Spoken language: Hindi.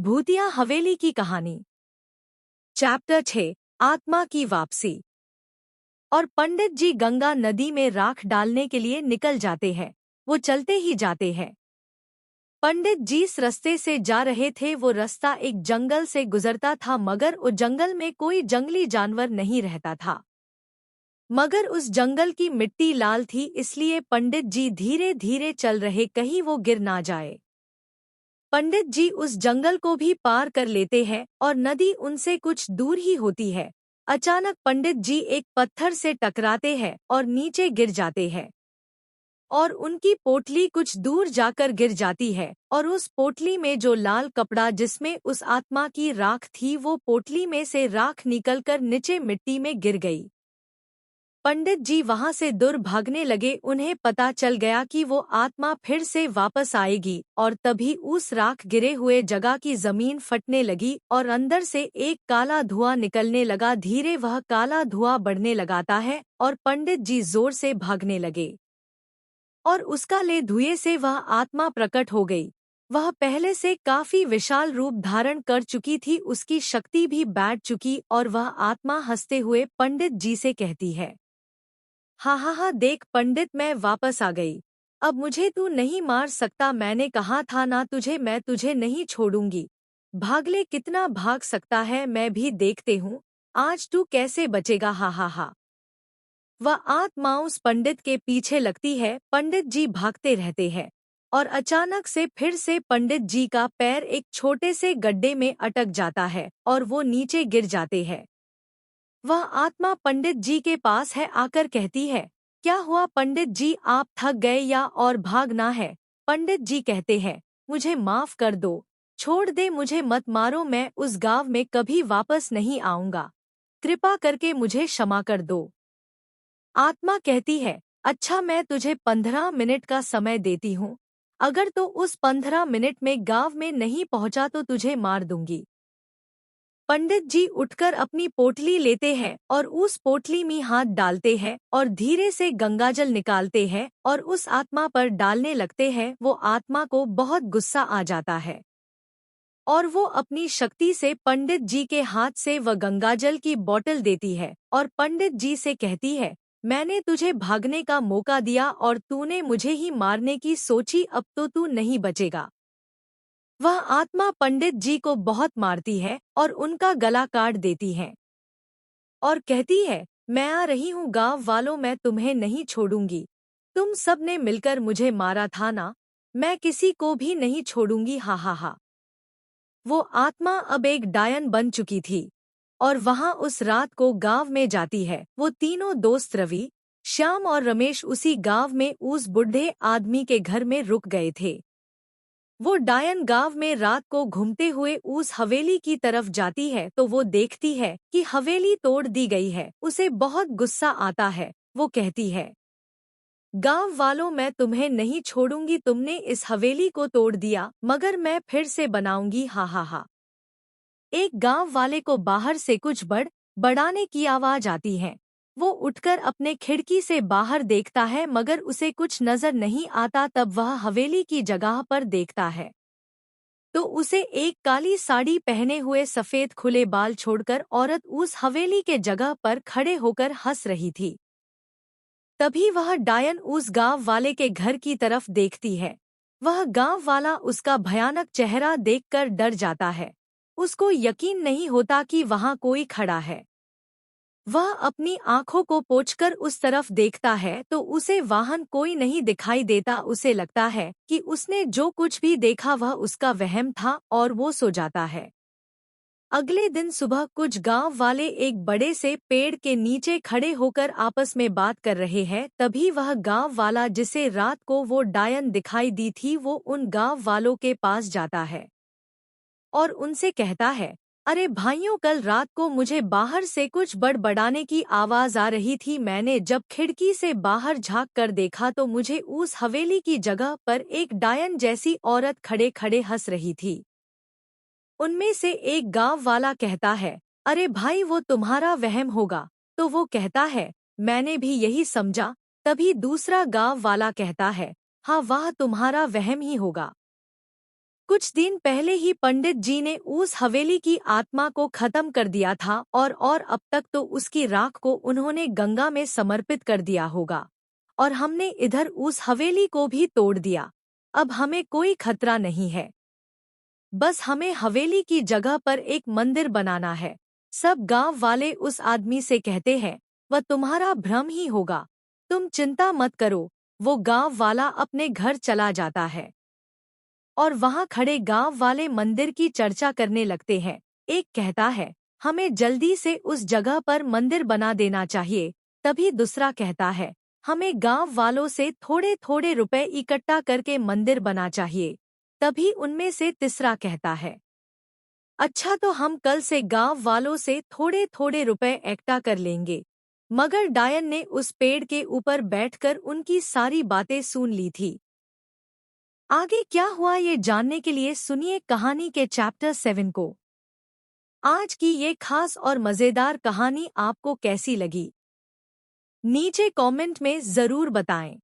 भूतिया हवेली की कहानी। चैप्टर 6 आत्मा की वापसी। और पंडित जी गंगा नदी में राख डालने के लिए निकल जाते हैं। वो चलते ही जाते हैं। पंडित जी इस रास्ते से जा रहे थे। वो रास्ता एक जंगल से गुजरता था, मगर उस जंगल में कोई जंगली जानवर नहीं रहता था। मगर उस जंगल की मिट्टी लाल थी, इसलिए पंडित जी धीरे धीरे चल रहे, कहीं वो गिर ना जाए। पंडित जी उस जंगल को भी पार कर लेते हैं और नदी उनसे कुछ दूर ही होती है। अचानक पंडित जी एक पत्थर से टकराते हैं और नीचे गिर जाते हैं। और उनकी पोटली कुछ दूर जाकर गिर जाती है, और उस पोटली में जो लाल कपड़ा जिसमें उस आत्मा की राख थी, वो पोटली में से राख निकलकर नीचे मिट्टी में गिर गई। पंडित जी वहां से दूर भागने लगे। उन्हें पता चल गया कि वो आत्मा फिर से वापस आएगी, और तभी उस राख गिरे हुए जगह की जमीन फटने लगी और अंदर से एक काला धुआं निकलने लगा। धीरे वह काला धुआं बढ़ने लगाता है और पंडित जी जोर से भागने लगे, और उसका ले धुएं से वह आत्मा प्रकट हो गई। वह पहले से काफी विशाल रूप धारण कर चुकी थी, उसकी शक्ति भी बढ़ चुकी, और वह आत्मा हंसते हुए पंडित जी से कहती है, हा हा हा, देख पंडित, मैं वापस आ गई। अब मुझे तू नहीं मार सकता। मैंने कहा था ना तुझे, मैं तुझे नहीं छोड़ूंगी। भाग ले, कितना भाग सकता है, मैं भी देखते हूँ आज तू कैसे बचेगा। हा हा हा। वह आत्मा उस पंडित के पीछे लगती है। पंडित जी भागते रहते हैं, और अचानक से फिर से पंडित जी का पैर एक छोटे से गड्ढे में अटक जाता है और वो नीचे गिर जाते हैं। वह आत्मा पंडित जी के पास है, आकर कहती है, क्या हुआ पंडित जी, आप थक गए या और भागना है। पंडित जी कहते हैं, मुझे माफ कर दो, छोड़ दे, मुझे मत मारो, मैं उस गांव में कभी वापस नहीं आऊंगा। कृपा करके मुझे क्षमा कर दो। आत्मा कहती है, अच्छा, मैं तुझे 15 मिनट का समय देती हूँ। अगर तो उस 15 मिनट में गांव में नहीं पहुंचा तो तुझे मार दूंगी। पंडित जी उठकर अपनी पोटली लेते हैं और उस पोटली में हाथ डालते हैं और धीरे से गंगाजल निकालते हैं और उस आत्मा पर डालने लगते हैं। वो आत्मा को बहुत गुस्सा आ जाता है, और वो अपनी शक्ति से पंडित जी के हाथ से वह गंगाजल की बोतल देती है और पंडित जी से कहती है, मैंने तुझे भागने का मौका दिया और तूने मुझे ही मारने की सोची, अब तो तू नहीं बचेगा। वह आत्मा पंडित जी को बहुत मारती है और उनका गला काट देती है, और कहती है, मैं आ रही हूँ गांव वालों, मैं तुम्हें नहीं छोड़ूंगी। तुम सब ने मिलकर मुझे मारा था ना, मैं किसी को भी नहीं छोड़ूंगी। हा हा हा। वो आत्मा अब एक डायन बन चुकी थी, और वहां उस रात को गांव में जाती है। वो तीनों दोस्त रवि, श्याम और रमेश उसी गांव में उस बूढ़े आदमी के घर में रुक गए थे। वो डायन गांव में रात को घूमते हुए उस हवेली की तरफ जाती है तो वो देखती है कि हवेली तोड़ दी गई है। उसे बहुत गुस्सा आता है। वो कहती है, गांव वालों, मैं तुम्हें नहीं छोड़ूंगी। तुमने इस हवेली को तोड़ दिया, मगर मैं फिर से बनाऊंगी। हा हा हा। एक गांव वाले को बाहर से कुछ बड़ाने की आवाज आती है। वो उठकर अपने खिड़की से बाहर देखता है, मगर उसे कुछ नजर नहीं आता। तब वह हवेली की जगह पर देखता है तो उसे एक काली साड़ी पहने हुए सफेद खुले बाल छोड़कर औरत उस हवेली के जगह पर खड़े होकर हंस रही थी। तभी वह डायन उस गांव वाले के घर की तरफ देखती है। वह गांव वाला उसका भयानक चेहरा देखकर डर जाता है। उसको यकीन नहीं होता कि वहां कोई खड़ा है। वह अपनी आंखों को पोंछकर उस तरफ देखता है तो उसे वाहन कोई नहीं दिखाई देता। उसे लगता है कि उसने जो कुछ भी देखा वह उसका वहम था, और वो सो जाता है। अगले दिन सुबह कुछ गांव वाले एक बड़े से पेड़ के नीचे खड़े होकर आपस में बात कर रहे हैं। तभी वह गांव वाला जिसे रात को वो डायन दिखाई दी थी, वो उन गांव वालों के पास जाता है और उनसे कहता है, अरे भाइयों, कल रात को मुझे बाहर से कुछ बड़बड़ाने की आवाज आ रही थी। मैंने जब खिड़की से बाहर झांक कर देखा तो मुझे उस हवेली की जगह पर एक डायन जैसी औरत खड़े खड़े हंस रही थी। उनमें से एक गांव वाला कहता है, अरे भाई, वो तुम्हारा वहम होगा। तो वो कहता है, मैंने भी यही समझा। तभी दूसरा गांव वाला कहता है, हाँ, वह तुम्हारा वहम ही होगा। कुछ दिन पहले ही पंडित जी ने उस हवेली की आत्मा को खत्म कर दिया था और अब तक तो उसकी राख को उन्होंने गंगा में समर्पित कर दिया होगा। और हमने इधर उस हवेली को भी तोड़ दिया। अब हमें कोई खतरा नहीं है। बस हमें हवेली की जगह पर एक मंदिर बनाना है। सब गांव वाले उस आदमी से कहते हैं, वह तुम्हारा भ्रम ही होगा, तुम चिंता मत करो। वो गांव वाला अपने घर चला जाता है और वहां खड़े गांव वाले मंदिर की चर्चा करने लगते हैं। एक कहता है, हमें जल्दी से उस जगह पर मंदिर बना देना चाहिए। तभी दूसरा कहता है, हमें गांव वालों से थोड़े थोड़े रुपए इकट्ठा करके मंदिर बना चाहिए। तभी उनमें से तीसरा कहता है, अच्छा तो हम कल से गांव वालों से थोड़े थोड़े रुपए इकट्ठा कर लेंगे। मगर डायन ने उस पेड़ के ऊपर बैठकर उनकी सारी बातें सुन ली थी। आगे क्या हुआ ये जानने के लिए सुनिए कहानी के चैप्टर 7 को। आज की ये खास और मज़ेदार कहानी आपको कैसी लगी? नीचे कमेंट में ज़रूर बताएं।